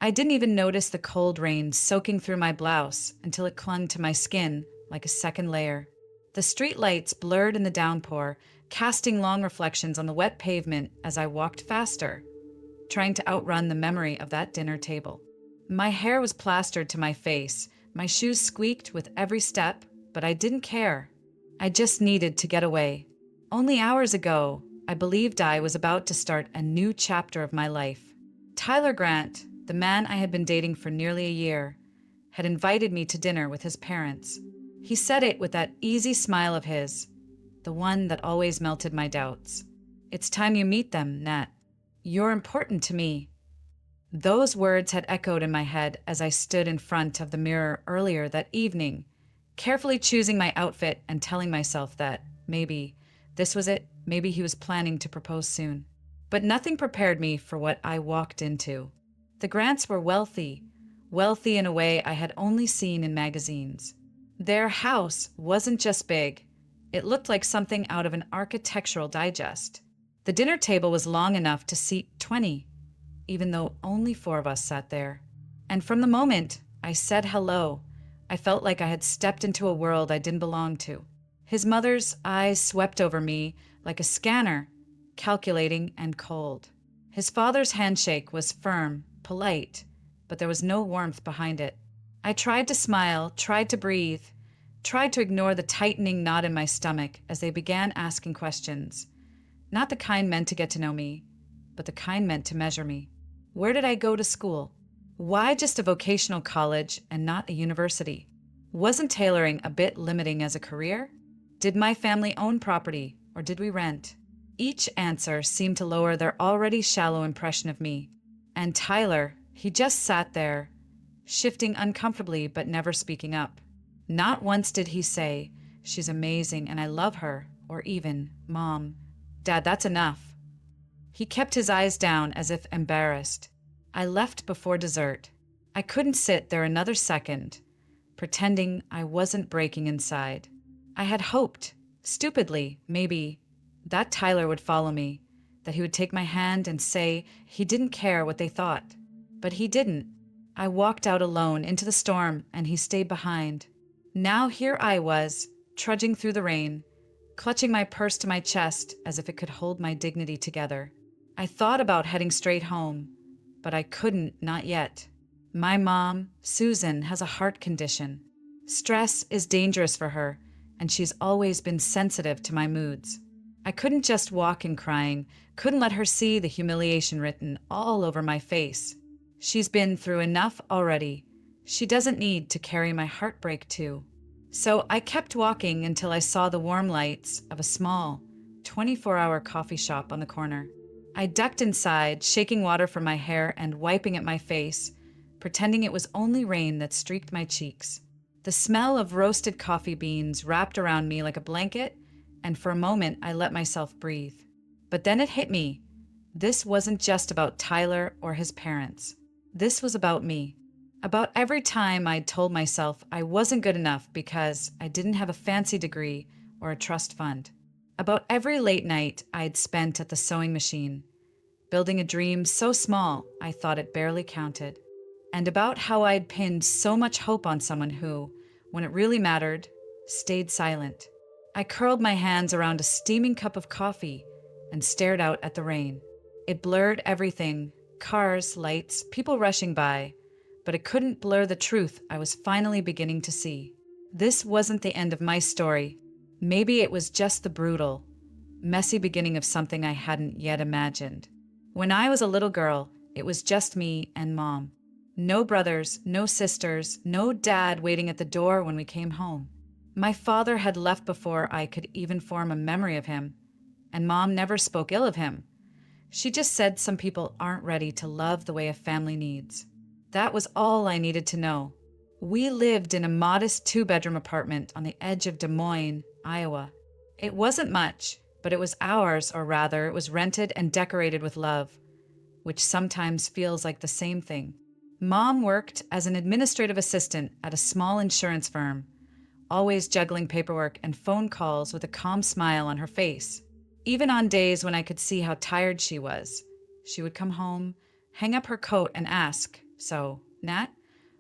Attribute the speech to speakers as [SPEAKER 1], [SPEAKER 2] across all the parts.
[SPEAKER 1] I didn't even notice the cold rain soaking through my blouse until it clung to my skin like a second layer. The street lights blurred in the downpour, casting long reflections on the wet pavement as I walked faster, trying to outrun the memory of that dinner table. My hair was plastered to my face, my shoes squeaked with every step, but I didn't care. I just needed to get away. Only hours ago, I believed I was about to start a new chapter of my life. Tyler Grant, the man I had been dating for nearly a year, had invited me to dinner with his parents. He said it with that easy smile of his, the one that always melted my doubts. "It's time you meet them, Nat. You're important to me." Those words had echoed in my head as I stood in front of the mirror earlier that evening, carefully choosing my outfit and telling myself that maybe this was it, maybe he was planning to propose soon. But nothing prepared me for what I walked into. The Grants were wealthy, wealthy in a way I had only seen in magazines. Their house wasn't just big, it looked like something out of an architectural digest. The dinner table was long enough to seat 20, even though only 4 of us sat there. And from the moment I said hello, I felt like I had stepped into a world I didn't belong to. His mother's eyes swept over me like a scanner, calculating and cold. His father's handshake was firm, polite, but there was no warmth behind it. I tried to smile, tried to breathe, tried to ignore the tightening knot in my stomach as they began asking questions. Not the kind meant to get to know me, but the kind meant to measure me. Where did I go to school? Why just a vocational college and not a university? Wasn't tailoring a bit limiting as a career? Did my family own property, or did we rent? Each answer seemed to lower their already shallow impression of me. And Tyler, he just sat there, shifting uncomfortably but never speaking up. Not once did he say, "She's amazing and I love her," or even, "Mom, Dad, that's enough." He kept his eyes down as if embarrassed. I left before dessert. I couldn't sit there another second, pretending I wasn't breaking inside. I had hoped, stupidly, maybe, that Tyler would follow me, that he would take my hand and say he didn't care what they thought. But he didn't. I walked out alone into the storm and he stayed behind. Now here I was, trudging through the rain, clutching my purse to my chest as if it could hold my dignity together. I thought about heading straight home, but I couldn't, not yet. My mom, Susan, has a heart condition. Stress is dangerous for her, and she's always been sensitive to my moods. I couldn't just walk in crying, couldn't let her see the humiliation written all over my face. She's been through enough already. She doesn't need to carry my heartbreak too. So I kept walking until I saw the warm lights of a small, 24-hour coffee shop on the corner. I ducked inside, shaking water from my hair and wiping at my face, pretending it was only rain that streaked my cheeks. The smell of roasted coffee beans wrapped around me like a blanket, and for a moment I let myself breathe. But then it hit me. This wasn't just about Tyler or his parents. This was about me. About every time I'd told myself I wasn't good enough because I didn't have a fancy degree or a trust fund. About every late night I'd spent at the sewing machine, building a dream so small I thought it barely counted. And about how I'd pinned so much hope on someone who, when it really mattered, stayed silent. I curled my hands around a steaming cup of coffee and stared out at the rain. It blurred everything, cars, lights, people rushing by, but it couldn't blur the truth I was finally beginning to see. This wasn't the end of my story. Maybe it was just the brutal, messy beginning of something I hadn't yet imagined. When I was a little girl, it was just me and Mom. No brothers, no sisters, no dad waiting at the door when we came home. My father had left before I could even form a memory of him, and Mom never spoke ill of him. She just said some people aren't ready to love the way a family needs. That was all I needed to know. We lived in a modest 2-bedroom apartment on the edge of Des Moines, Iowa. It wasn't much, but it was ours, or rather, it was rented and decorated with love, which sometimes feels like the same thing. Mom worked as an administrative assistant at a small insurance firm, always juggling paperwork and phone calls with a calm smile on her face. Even on days when I could see how tired she was, she would come home, hang up her coat and ask, So, Nat,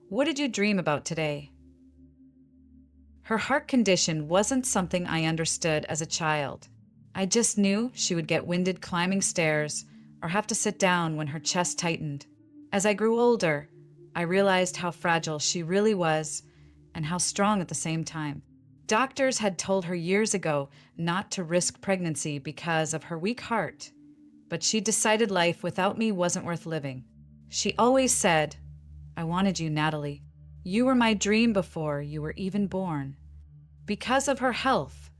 [SPEAKER 1] what did you dream about today? Her heart condition wasn't something I understood as a child. I just knew she would get winded climbing stairs or have to sit down when her chest tightened. As I grew older, I realized how fragile she really was and how strong at the same time. Doctors had told her years ago not to risk pregnancy because of her weak heart, but she decided life without me wasn't worth living. She always said, "I wanted you, Natalie. You were my dream before you were even born." Because of her health,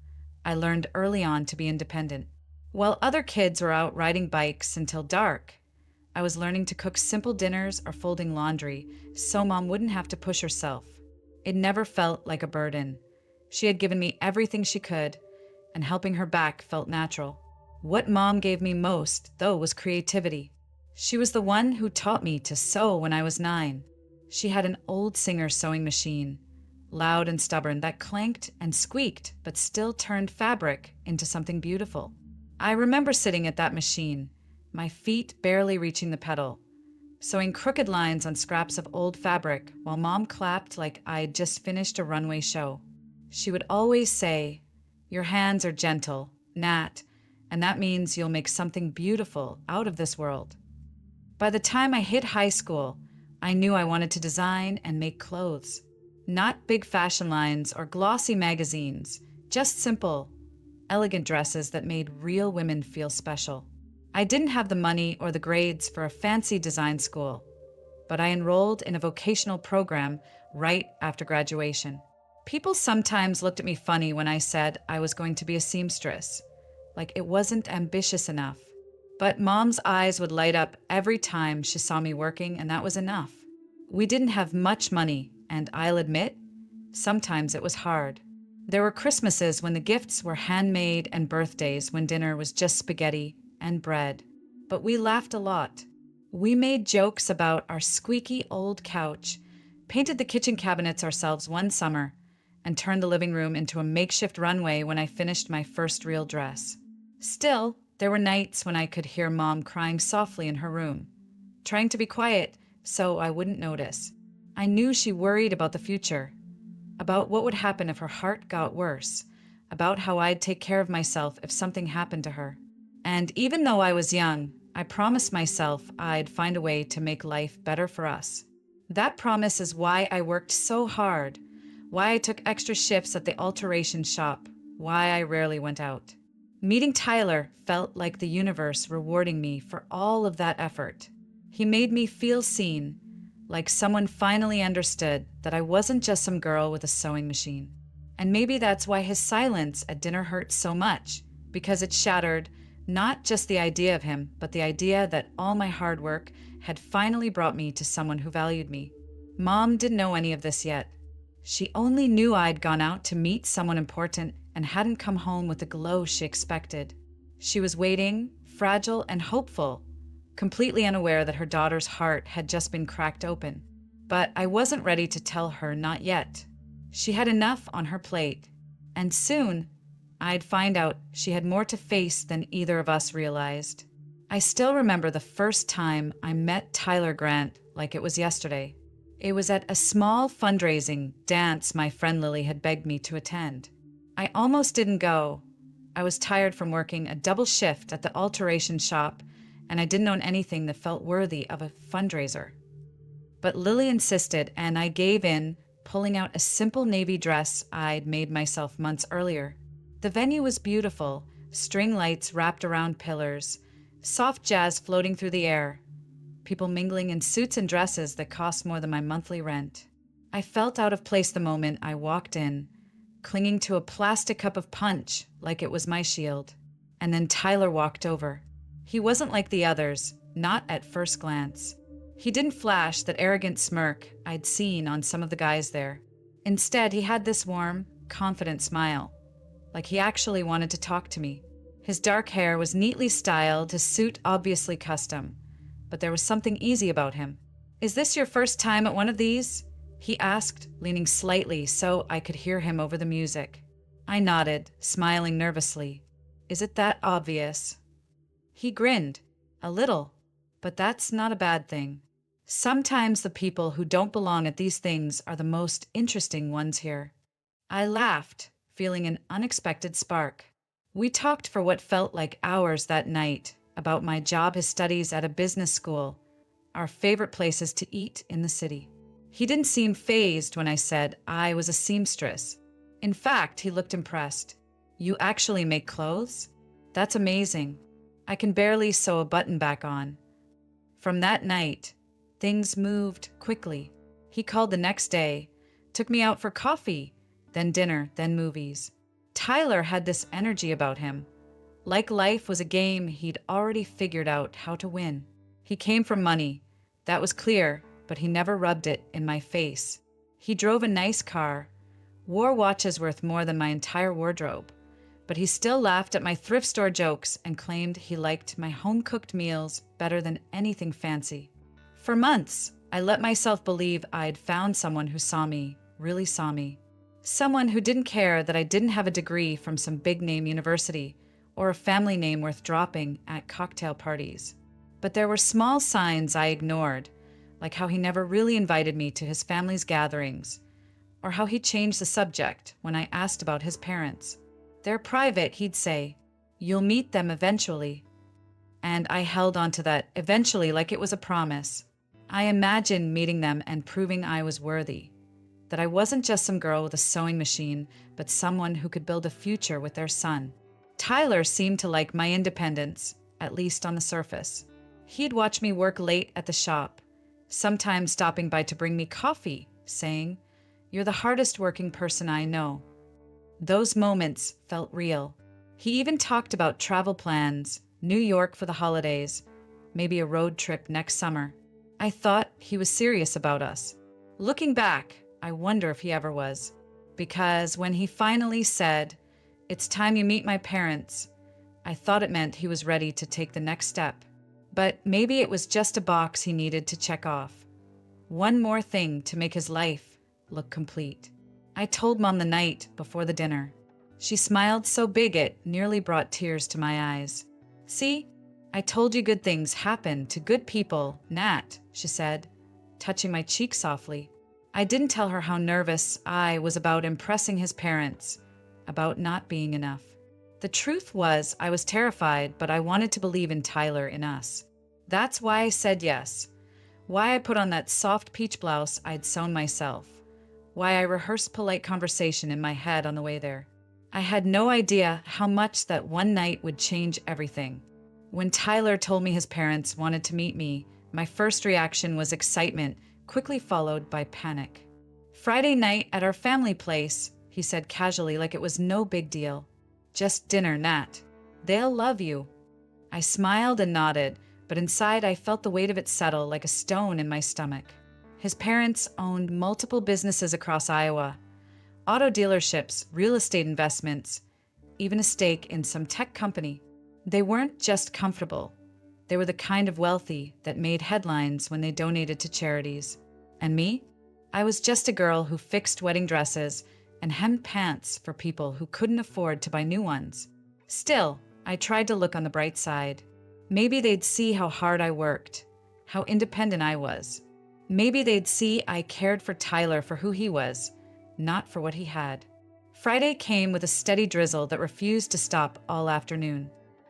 [SPEAKER 1] I learned early on to be independent. While other kids were out riding bikes until dark, I was learning to cook simple dinners or folding laundry so Mom wouldn't have to push herself. It never felt like a burden. She had given me everything she could, and helping her back felt natural. What Mom gave me most, though, was creativity. She was the one who taught me to sew when I was 9. She had an old Singer sewing machine, loud and stubborn, that clanked and squeaked but still turned fabric into something beautiful. I remember sitting at that machine, my feet barely reaching the pedal, sewing crooked lines on scraps of old fabric while Mom clapped like I'd just finished a runway show. She would always say, "Your hands are gentle, Nat, and that means you'll make something beautiful out of this world." By the time I hit high school, I knew I wanted to design and make clothes. Not big fashion lines or glossy magazines, just simple, elegant dresses that made real women feel special. I didn't have the money or the grades for a fancy design school, but I enrolled in a vocational program right after graduation. People sometimes looked at me funny when I said I was going to be a seamstress, like it wasn't ambitious enough. But Mom's eyes would light up every time she saw me working, and that was enough. We didn't have much money, and I'll admit, sometimes it was hard. There were Christmases when the gifts were handmade and birthdays when dinner was just spaghetti and bread. But we laughed a lot. We made jokes about our squeaky old couch, painted the kitchen cabinets ourselves one summer, and turned the living room into a makeshift runway when I finished my first real dress. Still, there were nights when I could hear Mom crying softly in her room, trying to be quiet so I wouldn't notice. I knew she worried about the future, about what would happen if her heart got worse, about how I'd take care of myself if something happened to her. And even though I was young, I promised myself I'd find a way to make life better for us. That promise is why I worked so hard, why I took extra shifts at the alteration shop, why I rarely went out. Meeting Tyler felt like the universe rewarding me for all of that effort. He made me feel seen, like someone finally understood that I wasn't just some girl with a sewing machine. And maybe that's why his silence at dinner hurt so much, because it shattered not just the idea of him, but the idea that all my hard work had finally brought me to someone who valued me. Mom didn't know any of this yet. She only knew I'd gone out to meet someone important and hadn't come home with the glow she expected. She was waiting, fragile and hopeful, completely unaware that her daughter's heart had just been cracked open. But I wasn't ready to tell her not yet. She had enough on her plate, and soon I'd find out she had more to face than either of us realized. I still remember the first time I met Tyler Grant like it was yesterday. It was at a small fundraising dance my friend Lily had begged me to attend. I almost didn't go. I was tired from working a double shift at the alteration shop, and I didn't own anything that felt worthy of a fundraiser. But Lily insisted, and I gave in, pulling out a simple navy dress I'd made myself months earlier. The venue was beautiful, string lights wrapped around pillars, soft jazz floating through the air, people mingling in suits and dresses that cost more than my monthly rent. I felt out of place the moment I walked in, clinging to a plastic cup of punch like it was my shield. And then Tyler walked over. He wasn't like the others, not at first glance. He didn't flash that arrogant smirk I'd seen on some of the guys there. Instead, he had this warm, confident smile, like he actually wanted to talk to me. His dark hair was neatly styled, his suit obviously custom, but there was something easy about him. "Is this your first time at one of these?" he asked, leaning slightly so I could hear him over the music. I nodded, smiling nervously. "Is it that obvious?" He grinned, a little, but that's not a bad thing. Sometimes the people who don't belong at these things are the most interesting ones here. I laughed, feeling an unexpected spark. We talked for what felt like hours that night about my job, his studies at a business school, our favorite places to eat in the city. He didn't seem fazed when I said I was a seamstress. In fact, he looked impressed. You actually make clothes? That's amazing. I can barely sew a button back on. From that night, things moved quickly. He called the next day, took me out for coffee, then dinner, then movies. Tyler had this energy about him. Like life was a game he'd already figured out how to win. He came from money. That was clear, but he never rubbed it in my face. He drove a nice car, wore watches worth more than my entire wardrobe, but he still laughed at my thrift store jokes and claimed he liked my home-cooked meals better than anything fancy. For months, I let myself believe I'd found someone who saw me, really saw me. Someone who didn't care that I didn't have a degree from some big-name university or a family name worth dropping at cocktail parties. But there were small signs I ignored, like how he never really invited me to his family's gatherings, or how he changed the subject when I asked about his parents. They're private, he'd say. You'll meet them eventually. And I held on to that eventually like it was a promise. I imagined meeting them and proving I was worthy, that I wasn't just some girl with a sewing machine, but someone who could build a future with their son. Tyler seemed to like my independence, at least on the surface. He'd watch me work late at the shop, sometimes stopping by to bring me coffee, saying, "You're the hardest working person I know." Those moments felt real. He even talked about travel plans, New York for the holidays, maybe a road trip next summer. I thought he was serious about us. Looking back, I wonder if he ever was. Because when he finally said, "It's time you meet my parents," I thought it meant he was ready to take the next step. But maybe it was just a box he needed to check off. One more thing to make his life look complete. I told Mom the night before the dinner. She smiled so big it nearly brought tears to my eyes. "See, I told you good things happen to good people, Nat," she said, touching my cheek softly. I didn't tell her how nervous I was about impressing his parents, about not being enough. The truth was, I was terrified, but I wanted to believe in Tyler, in us. That's why I said yes. Why I put on that soft peach blouse I'd sewn myself. Why I rehearsed polite conversation in my head on the way there. I had no idea how much that one night would change everything. When Tyler told me his parents wanted to meet me, my first reaction was excitement, quickly followed by panic. "Friday night at our family place," he said casually, like it was no big deal. "Just dinner, Nat. They'll love you." I smiled and nodded, but inside I felt the weight of it settle like a stone in my stomach. His parents owned multiple businesses across Iowa. Auto dealerships, real estate investments, even a stake in some tech company. They weren't just comfortable. They were the kind of wealthy that made headlines when they donated to charities. And me? I was just a girl who fixed wedding dresses and hemmed pants for people who couldn't afford to buy new ones. Still, I tried to look on the bright side. Maybe they'd see how hard I worked, how independent I was. Maybe they'd see I cared for Tyler for who he was, not for what he had. Friday came with a steady drizzle that refused to stop all afternoon.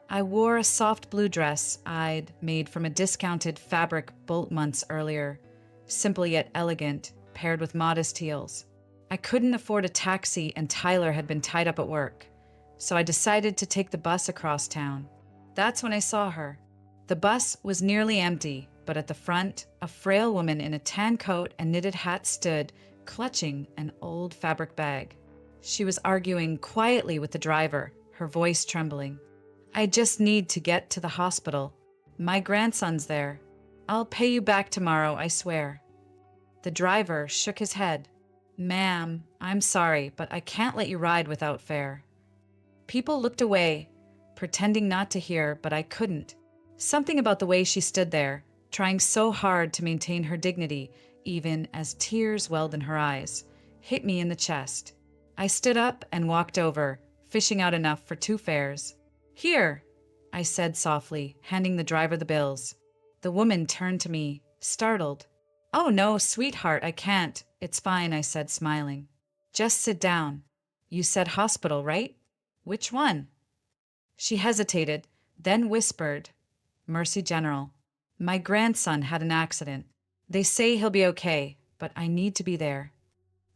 [SPEAKER 1] I wore a soft blue dress I'd made from a discounted fabric bolt months earlier, simple yet elegant, paired with modest heels. I couldn't afford a taxi and Tyler had been tied up at work, so I decided to take the bus across town. That's when I saw her. The bus was nearly empty, but at the front, a frail woman in a tan coat and knitted hat stood, clutching an old fabric bag. She was arguing quietly with the driver, her voice trembling. "I just need to get to the hospital. My grandson's there. I'll pay you back tomorrow, I swear." The driver shook his head. "Ma'am, I'm sorry, but I can't let you ride without fare." People looked away, pretending not to hear, but I couldn't. Something about the way she stood there, trying so hard to maintain her dignity, even as tears welled in her eyes, hit me in the chest. I stood up and walked over, fishing out enough for 2 fares. "Here," I said softly, handing the driver the bills. The woman turned to me, startled. Oh no, sweetheart, I can't. It's fine, I said, smiling. Just sit down. You said hospital, right? Which one? She hesitated, then whispered, Mercy General. My grandson had an accident. They say he'll be okay, but I need to be there.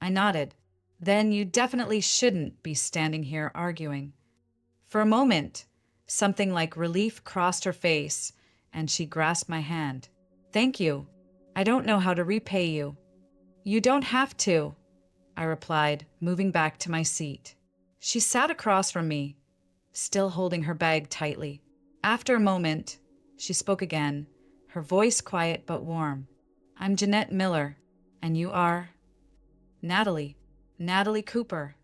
[SPEAKER 1] I nodded. Then you definitely shouldn't be standing here arguing. For a moment, something like relief crossed her face, and she grasped my hand. Thank you. I don't know how to repay you. You don't have to, I replied, moving back to my seat. She sat across from me, still holding her bag tightly. After a moment, she spoke again, her voice quiet but warm. I'm Jeanette Miller, and you are? Natalie. Natalie Cooper.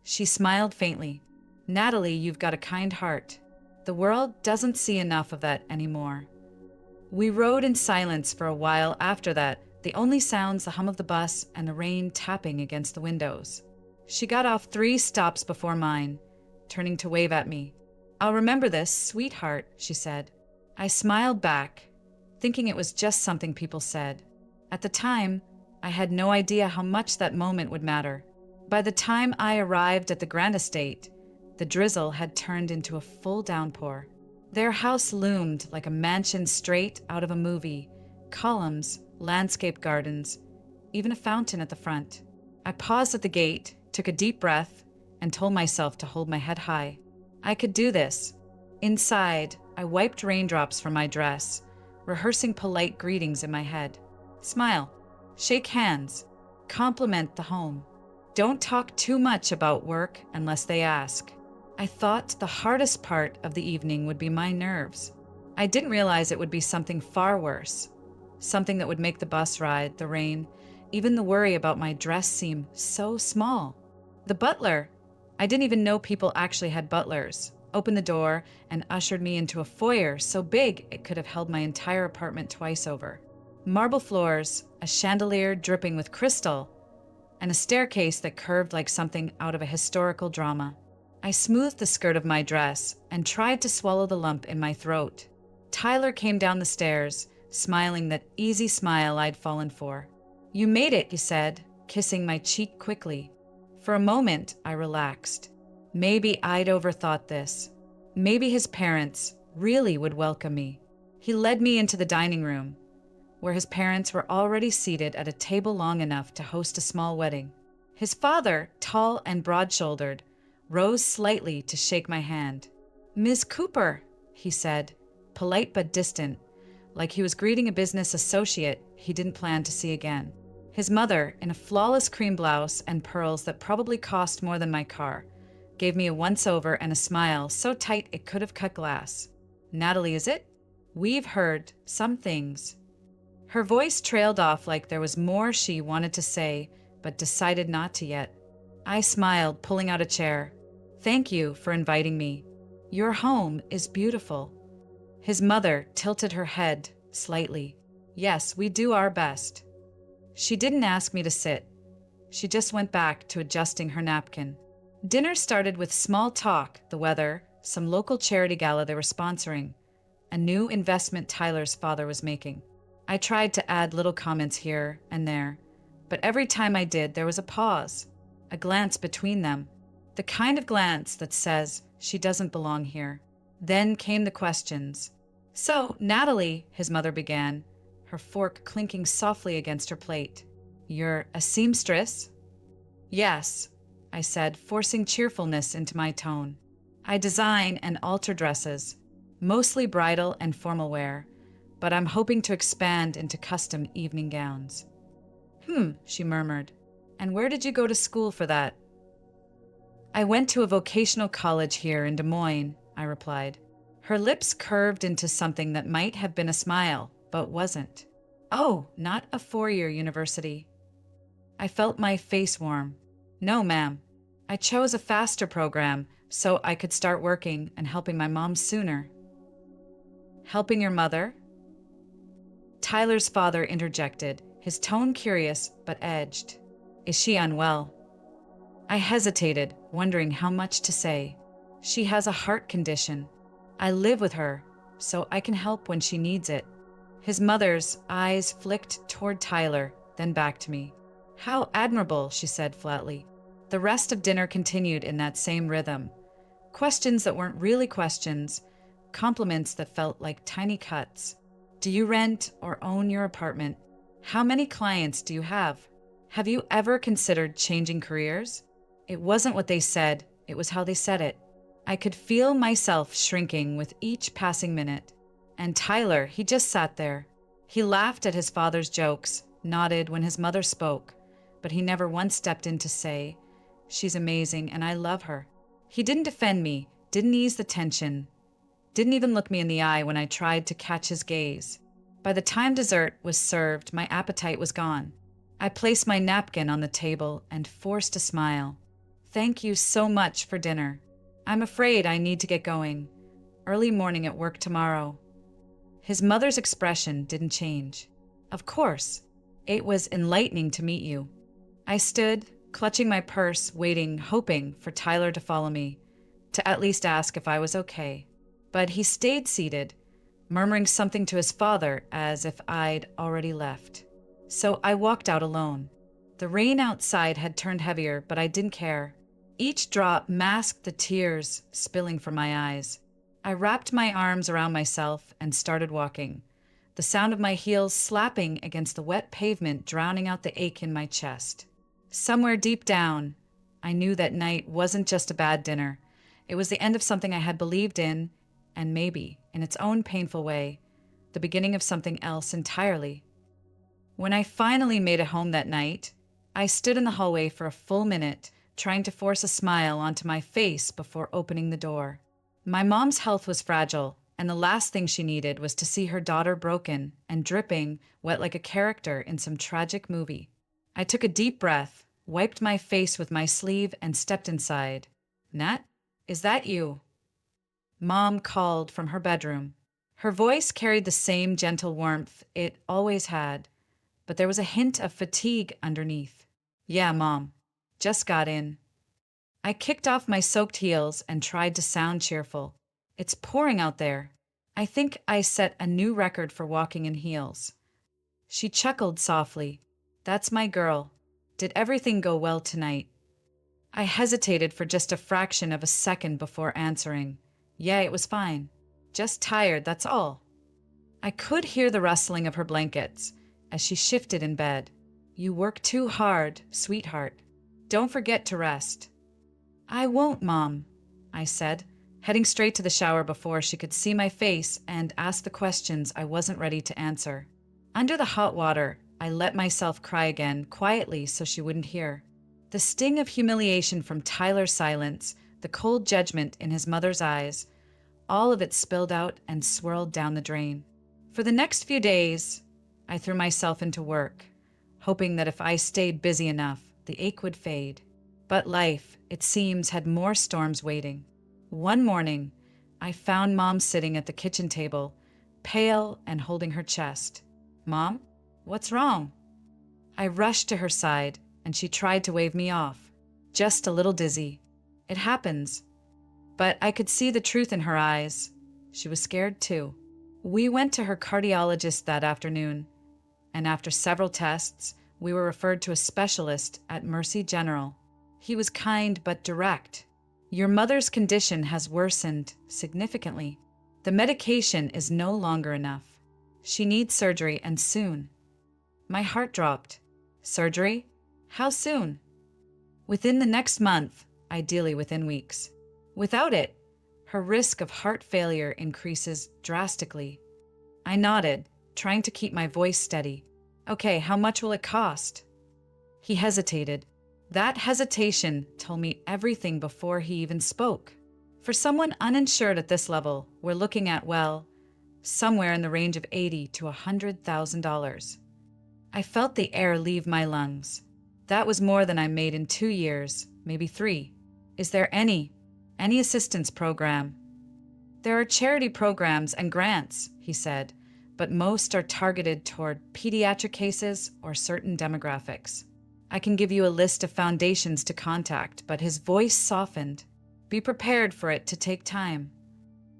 [SPEAKER 1] She smiled faintly. Natalie, you've got a kind heart. The world doesn't see enough of that anymore. We rode in silence for a while after that, the only sounds the hum of the bus and the rain tapping against the windows. She got off 3 stops before mine, turning to wave at me. I'll remember this, sweetheart, she said. I smiled back, thinking it was just something people said. At the time, I had no idea how much that moment would matter. By the time I arrived at the Grand Estate, the drizzle had turned into a full downpour. Their house loomed like a mansion straight out of a movie, columns, landscape gardens, even a fountain at the front. I paused at the gate, took a deep breath, and told myself to hold my head high. I could do this. Inside, I wiped raindrops from my dress, rehearsing polite greetings in my head. Smile, shake hands, compliment the home. Don't talk too much about work unless they ask. I thought the hardest part of the evening would be my nerves. I didn't realize it would be something far worse. Something that would make the bus ride, the rain, even the worry about my dress seem so small. The butler, I didn't even know people actually had butlers, opened the door and ushered me into a foyer so big it could have held my entire apartment twice over. Marble floors, a chandelier dripping with crystal, and a staircase that curved like something out of a historical drama. I smoothed the skirt of my dress and tried to swallow the lump in my throat. Tyler came down the stairs, smiling that easy smile I'd fallen for. You made it, he said, kissing my cheek quickly. For a moment, I relaxed. Maybe I'd overthought this. Maybe his parents really would welcome me. He led me into the dining room, where his parents were already seated at a table long enough to host a small wedding. His father, tall and broad-shouldered, rose slightly to shake my hand. Ms. Cooper, he said, polite but distant, like he was greeting a business associate he didn't plan to see again. His mother, in a flawless cream blouse and pearls that probably cost more than my car, gave me a once-over and a smile so tight it could have cut glass. Natalie, is it? We've heard some things. Her voice trailed off like there was more she wanted to say, but decided not to yet. I smiled, pulling out a chair. Thank you for inviting me. Your home is beautiful. His mother tilted her head slightly. Yes, we do our best. She didn't ask me to sit. She just went back to adjusting her napkin. Dinner started with small talk, the weather, some local charity gala they were sponsoring, a new investment Tyler's father was making. I tried to add little comments here and there, but every time I did, there was a pause, a glance between them, the kind of glance that says she doesn't belong here. Then came the questions. So, Natalie, his mother began, her fork clinking softly against her plate. You're a seamstress? Yes, I said, forcing cheerfulness into my tone. I design and alter dresses, mostly bridal and formal wear, but I'm hoping to expand into custom evening gowns. She murmured. And where did you go to school for that? I went to a vocational college here in Des Moines, I replied. Her lips curved into something that might have been a smile, but wasn't. Oh, not a 4-year university. I felt my face warm. No, ma'am. I chose a faster program so I could start working and helping my mom sooner. Helping your mother? Tyler's father interjected, his tone curious but edged. Is she unwell? I hesitated, wondering how much to say. She has a heart condition. I live with her, so I can help when she needs it. His mother's eyes flicked toward Tyler, then back to me. "How admirable," she said flatly. The rest of dinner continued in that same rhythm. Questions that weren't really questions, compliments that felt like tiny cuts. Do you rent or own your apartment? How many clients do you have? Have you ever considered changing careers? It wasn't what they said, it was how they said it. I could feel myself shrinking with each passing minute. And Tyler, he just sat there. He laughed at his father's jokes, nodded when his mother spoke, but he never once stepped in to say, "She's amazing and I love her." He didn't defend me, didn't ease the tension, didn't even look me in the eye when I tried to catch his gaze. By the time dessert was served, my appetite was gone. I placed my napkin on the table and forced a smile. "Thank you so much for dinner. I'm afraid I need to get going. Early morning at work tomorrow." His mother's expression didn't change. "Of course. It was enlightening to meet you." I stood, clutching my purse, waiting, hoping for Tyler to follow me, to at least ask if I was okay. But he stayed seated, murmuring something to his father as if I'd already left. So I walked out alone. The rain outside had turned heavier, but I didn't care. Each drop masked the tears spilling from my eyes. I wrapped my arms around myself and started walking, the sound of my heels slapping against the wet pavement drowning out the ache in my chest. Somewhere deep down, I knew that night wasn't just a bad dinner. It was the end of something I had believed in, and maybe, in its own painful way, the beginning of something else entirely. When I finally made it home that night, I stood in the hallway for a full minute, trying to force a smile onto my face before opening the door. My mom's health was fragile, and the last thing she needed was to see her daughter broken and dripping, wet like a character in some tragic movie. I took a deep breath, wiped my face with my sleeve, and stepped inside. "Nat, is that you?" Mom called from her bedroom. Her voice carried the same gentle warmth it always had, but there was a hint of fatigue underneath. "Yeah, Mom. Just got in." I kicked off my soaked heels and tried to sound cheerful. "It's pouring out there. I think I set a new record for walking in heels." She chuckled softly. "That's my girl. Did everything go well tonight?" I hesitated for just a fraction of a second before answering. "Yeah, it was fine. Just tired, that's all." I could hear the rustling of her blankets as she shifted in bed. "You work too hard, sweetheart. Don't forget to rest." "I won't, Mom," I said, heading straight to the shower before she could see my face and ask the questions I wasn't ready to answer. Under the hot water, I let myself cry again, quietly so she wouldn't hear. The sting of humiliation from Tyler's silence, the cold judgment in his mother's eyes, all of it spilled out and swirled down the drain. For the next few days, I threw myself into work, hoping that if I stayed busy enough, the ache would fade. But life, it seems, had more storms waiting. One morning, I found Mom sitting at the kitchen table, pale and holding her chest. "Mom, what's wrong?" I rushed to her side, and she tried to wave me off. "Just a little dizzy. It happens." But I could see the truth in her eyes. She was scared too. We went to her cardiologist that afternoon, and after several tests, we were referred to a specialist at Mercy General. He was kind but direct. "Your mother's condition has worsened significantly. The medication is no longer enough. She needs surgery, and soon." My heart dropped. "Surgery? How soon?" "Within the next month, ideally within weeks. Without it, her risk of heart failure increases drastically." I nodded, trying to keep my voice steady. "Okay, how much will it cost?" He hesitated. That hesitation told me everything before he even spoke. For someone uninsured at this level, we're looking at, well, somewhere in the range of $80,000 to $100,000. I felt the air leave my lungs. That was more than I made in 2 years, maybe 3. "Is there any assistance program?" "There are charity programs and grants," he said, "but most are targeted toward pediatric cases or certain demographics. I can give you a list of foundations to contact," but his voice softened. "Be prepared for it to take time."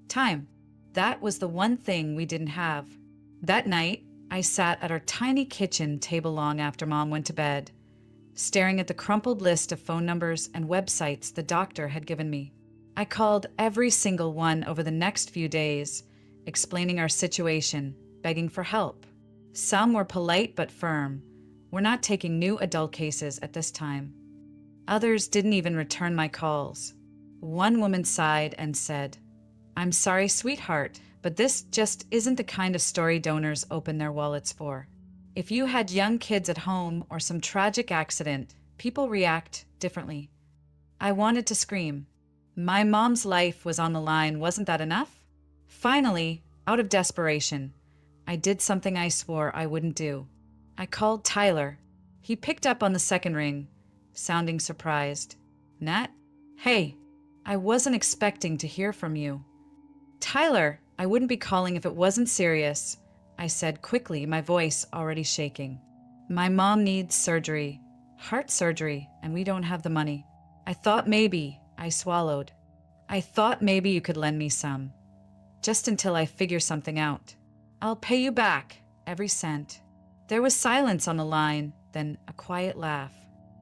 [SPEAKER 1] Time. That was the one thing we didn't have. That night, I sat at our tiny kitchen table long after Mom went to bed, staring at the crumpled list of phone numbers and websites the doctor had given me. I called every single one over the next few days, explaining our situation, begging for help. Some were polite but firm. We're not taking new adult cases at this time. Others didn't even return my calls. One woman sighed and said, "I'm sorry, sweetheart, but this just isn't the kind of story donors open their wallets for. If you had young kids at home or some tragic accident, people react differently." I wanted to scream. My mom's life was on the line, wasn't that enough? Finally, out of desperation, I did something I swore I wouldn't do. I called Tyler. He picked up on the second ring, sounding surprised. "Nat? Hey, I wasn't expecting to hear from you." "Tyler, I wouldn't be calling if it wasn't serious," I said quickly, my voice already shaking. "My mom needs surgery, heart surgery, and we don't have the money. I thought maybe," I swallowed. "I thought maybe you could lend me some. Just until I figure something out. I'll pay you back, every cent." There was silence on the line, then a quiet laugh.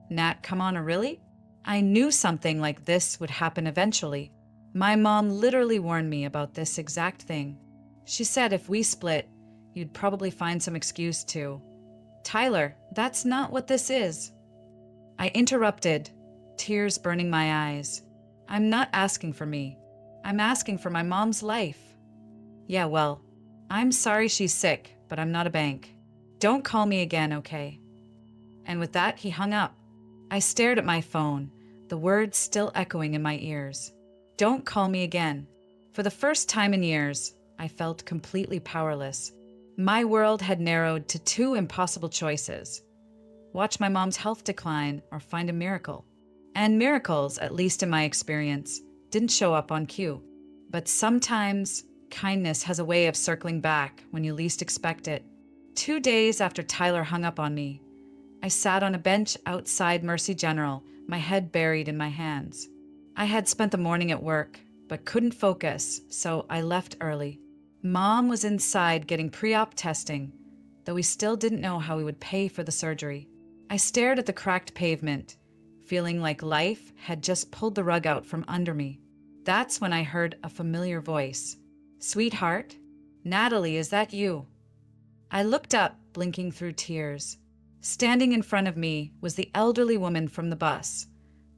[SPEAKER 1] "Nat, come on, really? I knew something like this would happen eventually. My mom literally warned me about this exact thing. She said if we split, you'd probably find some excuse to." "Tyler, that's not what this is." I interrupted, tears burning my eyes. "I'm not asking for me. I'm asking for my mom's life." "Yeah, well, I'm sorry she's sick, but I'm not a bank. Don't call me again, okay?" And with that, he hung up. I stared at my phone, the words still echoing in my ears. Don't call me again. For the first time in years, I felt completely powerless. My world had narrowed to two impossible choices: watch my mom's health decline or find a miracle. And miracles, at least in my experience, didn't show up on cue. But sometimes kindness has a way of circling back when you least expect it. 2 days after Tyler hung up on me, I sat on a bench outside Mercy General, my head buried in my hands. I had spent the morning at work, but couldn't focus, so I left early. Mom was inside getting pre-op testing, though we still didn't know how we would pay for the surgery. I stared at the cracked pavement, feeling like life had just pulled the rug out from under me. That's when I heard a familiar voice. "Sweetheart? Natalie, is that you?" I looked up, blinking through tears. Standing in front of me was the elderly woman from the bus,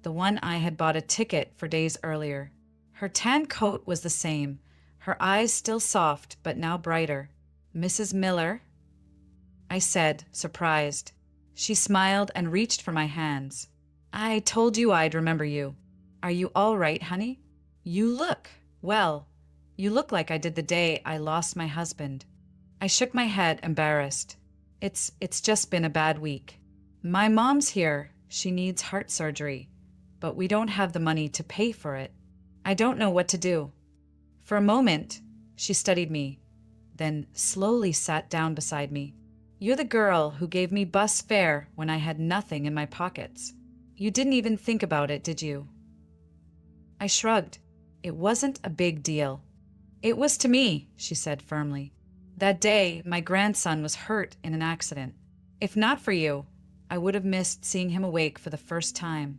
[SPEAKER 1] the one I had bought a ticket for days earlier. Her tan coat was the same, her eyes still soft but now brighter. "Mrs. Miller?" I said, surprised. She smiled and reached for my hands. "I told you I'd remember you. Are you all right, honey? You look, well, you look like I did the day I lost my husband." I shook my head, embarrassed. It's just been a bad week. My mom's here. She needs heart surgery, but we don't have the money to pay for it. I don't know what to do." For a moment, she studied me, then slowly sat down beside me. "You're the girl who gave me bus fare when I had nothing in my pockets. You didn't even think about it, did you?" I shrugged. It wasn't a big deal. "It was to me," she said firmly. "That day, my grandson was hurt in an accident. If not for you, I would have missed seeing him awake for the first time."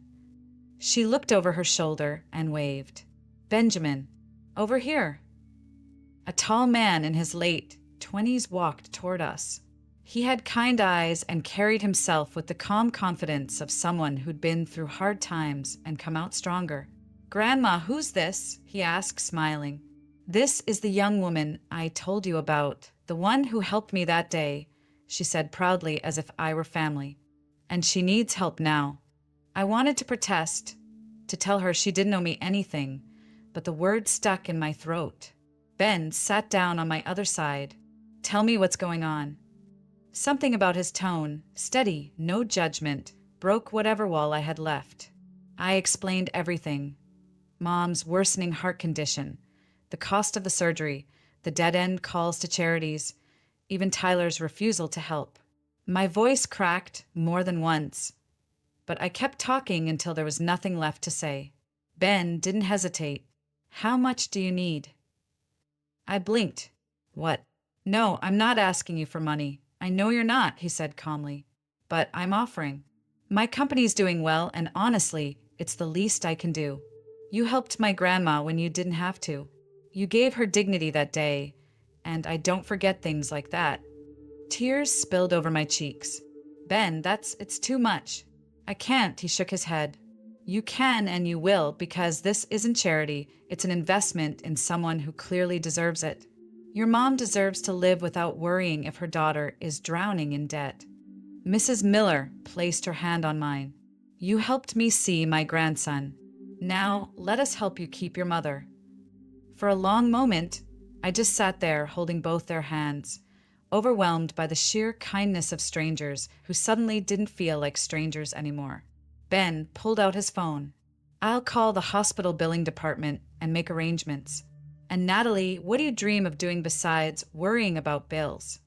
[SPEAKER 1] She looked over her shoulder and waved. "Benjamin, over here." A tall man in his late 20s walked toward us. He had kind eyes and carried himself with the calm confidence of someone who'd been through hard times and come out stronger. "Grandma, who's this?" he asked, smiling. "This is the young woman I told you about, the one who helped me that day," she said proudly as if I were family. "And she needs help now." I wanted to protest, to tell her she didn't owe me anything, but the words stuck in my throat. Ben sat down on my other side. "Tell me what's going on." Something about his tone, steady, no judgment, broke whatever wall I had left. I explained everything. Mom's worsening heart condition, the cost of the surgery, the dead-end calls to charities, even Tyler's refusal to help. My voice cracked more than once, but I kept talking until there was nothing left to say. Ben didn't hesitate. "How much do you need?" I blinked. "What, No, I'm not asking you for money. I know you're not, he said calmly. But I'm offering. My company's doing well, and honestly, it's the least I can do. You helped my grandma when you didn't have to. You gave her dignity that day, and I don't forget things like that. Tears spilled over my cheeks. Ben, it's too much. I can't, he shook his head. You can and you will, because this isn't charity, it's an investment in someone who clearly deserves it. Your mom deserves to live without worrying if her daughter is drowning in debt. Mrs. Miller placed her hand on mine. You helped me see my grandson. Now, let us help you keep your mother. For a long moment, I just sat there holding both their hands, overwhelmed by the sheer kindness of strangers who suddenly didn't feel like strangers anymore. Ben pulled out his phone. I'll call the hospital billing department and make arrangements. And Natalie, what do you dream of doing besides worrying about bills?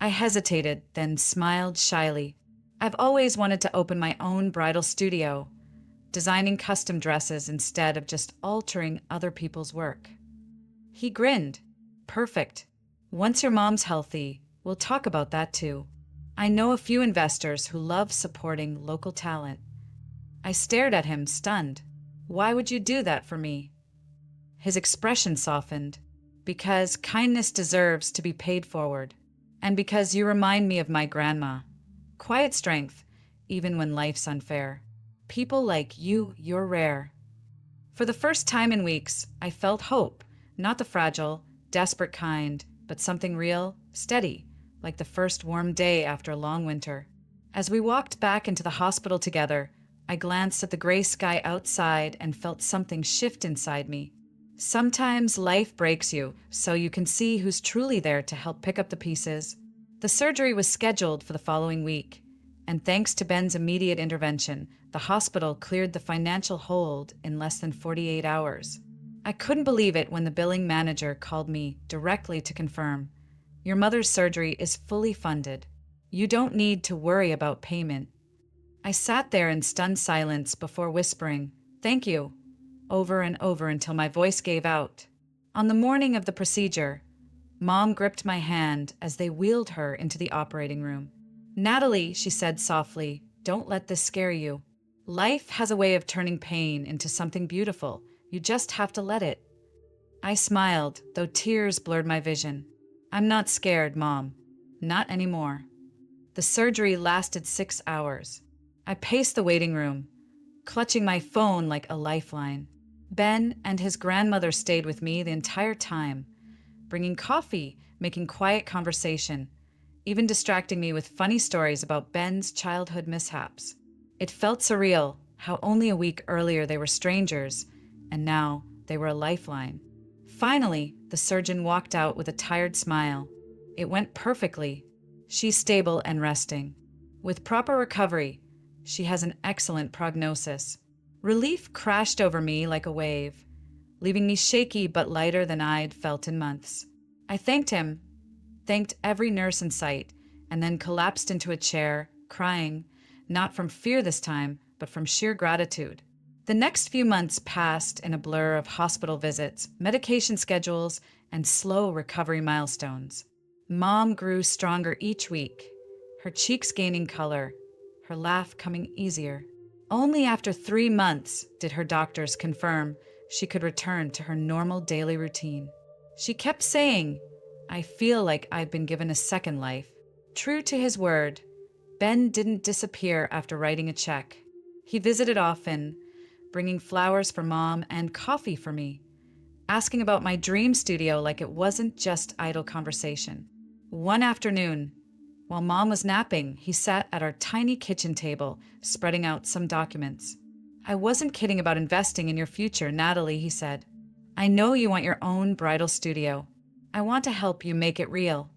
[SPEAKER 1] I hesitated, then smiled shyly. I've always wanted to open my own bridal studio, designing custom dresses instead of just altering other people's work. He grinned. Perfect. Once your mom's healthy, we'll talk about that too. I know a few investors who love supporting local talent. I stared at him, stunned. Why would you do that for me? His expression softened. Because kindness deserves to be paid forward. And because you remind me of my grandma. Quiet strength, even when life's unfair. People like you, you're rare. For the first time in weeks, I felt hope, not the fragile, desperate kind, but something real, steady, like the first warm day after a long winter. As we walked back into the hospital together, I glanced at the gray sky outside and felt something shift inside me. Sometimes life breaks you, so you can see who's truly there to help pick up the pieces. The surgery was scheduled for the following week, and thanks to Ben's immediate intervention, the hospital cleared the financial hold in less than 48 hours. I couldn't believe it when the billing manager called me directly to confirm. Your mother's surgery is fully funded. You don't need to worry about payment. I sat there in stunned silence before whispering, "Thank you," over and over until my voice gave out. On the morning of the procedure, Mom gripped my hand as they wheeled her into the operating room. "Natalie," she said softly, "don't let this scare you. Life has a way of turning pain into something beautiful. You just have to let it." I smiled, though tears blurred my vision. "I'm not scared, Mom. Not anymore." The surgery lasted 6 hours. I paced the waiting room, clutching my phone like a lifeline. Ben and his grandmother stayed with me the entire time, bringing coffee, making quiet conversation, even distracting me with funny stories about Ben's childhood mishaps. It felt surreal how only a week earlier they were strangers, and now they were a lifeline. Finally, the surgeon walked out with a tired smile. It went perfectly. She's stable and resting. With proper recovery, she has an excellent prognosis. Relief crashed over me like a wave, leaving me shaky but lighter than I'd felt in months. I thanked him, thanked every nurse in sight, and then collapsed into a chair, crying, not from fear this time, but from sheer gratitude. The next few months passed in a blur of hospital visits, medication schedules, and slow recovery milestones. Mom grew stronger each week, her cheeks gaining color, her laugh coming easier. Only after 3 months did her doctors confirm she could return to her normal daily routine. She kept saying, "I feel like I've been given a second life." True to his word, Ben didn't disappear after writing a check. He visited often, bringing flowers for Mom and coffee for me, asking about my dream studio like it wasn't just idle conversation. One afternoon, while Mom was napping, he sat at our tiny kitchen table, spreading out some documents. "I wasn't kidding about investing in your future, Natalie," he said. "I know you want your own bridal studio. I want to help you make it real."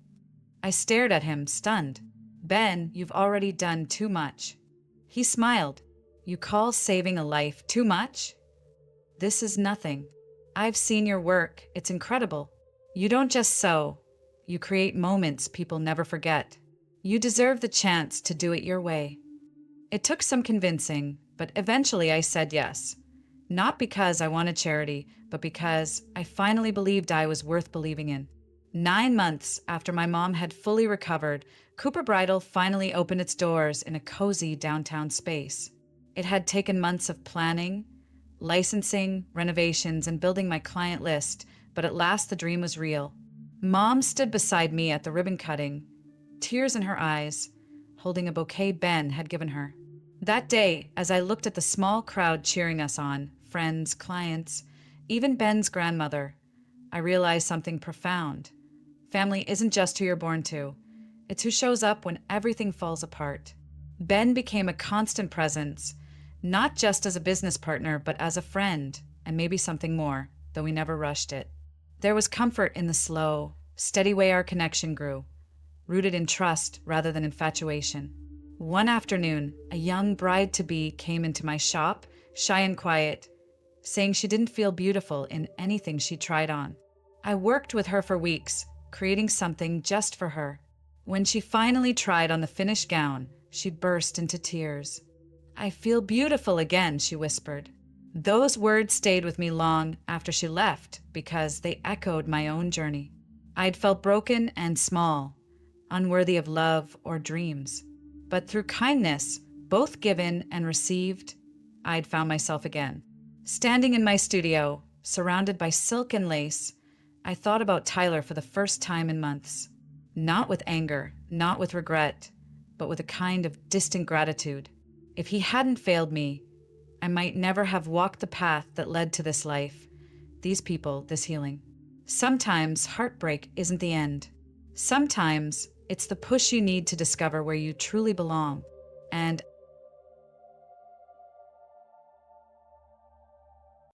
[SPEAKER 1] I stared at him, stunned. "Ben, you've already done too much." He smiled. "You call saving a life too much? This is nothing. I've seen your work. It's incredible. You don't just sew. You create moments people never forget. You deserve the chance to do it your way." It took some convincing, but eventually I said yes. Not because I wanted charity, but because I finally believed I was worth believing in. 9 months after my mom had fully recovered, Cooper Bridal finally opened its doors in a cozy downtown space. It had taken months of planning, licensing, renovations, and building my client list, but at last the dream was real. Mom stood beside me at the ribbon cutting, tears in her eyes, holding a bouquet Ben had given her. That day, as I looked at the small crowd cheering us on, friends, clients, even Ben's grandmother, I realized something profound. Family isn't just who you're born to. It's who shows up when everything falls apart. Ben became a constant presence, not just as a business partner, but as a friend, and maybe something more, though we never rushed it. There was comfort in the slow, steady way our connection grew, rooted in trust rather than infatuation. One afternoon, a young bride-to-be came into my shop, shy and quiet, saying she didn't feel beautiful in anything she tried on. I worked with her for weeks, creating something just for her. When she finally tried on the finished gown, she burst into tears. "I feel beautiful again," she whispered. Those words stayed with me long after she left because they echoed my own journey. I'd felt broken and small, unworthy of love or dreams. But through kindness, both given and received, I'd found myself again. Standing in my studio, surrounded by silk and lace, I thought about Tyler for the first time in months. Not with anger, not with regret, but with a kind of distant gratitude. If he hadn't failed me, I might never have walked the path that led to this life, these people, this healing. Sometimes heartbreak isn't the end. Sometimes it's the push you need to discover where you truly belong. And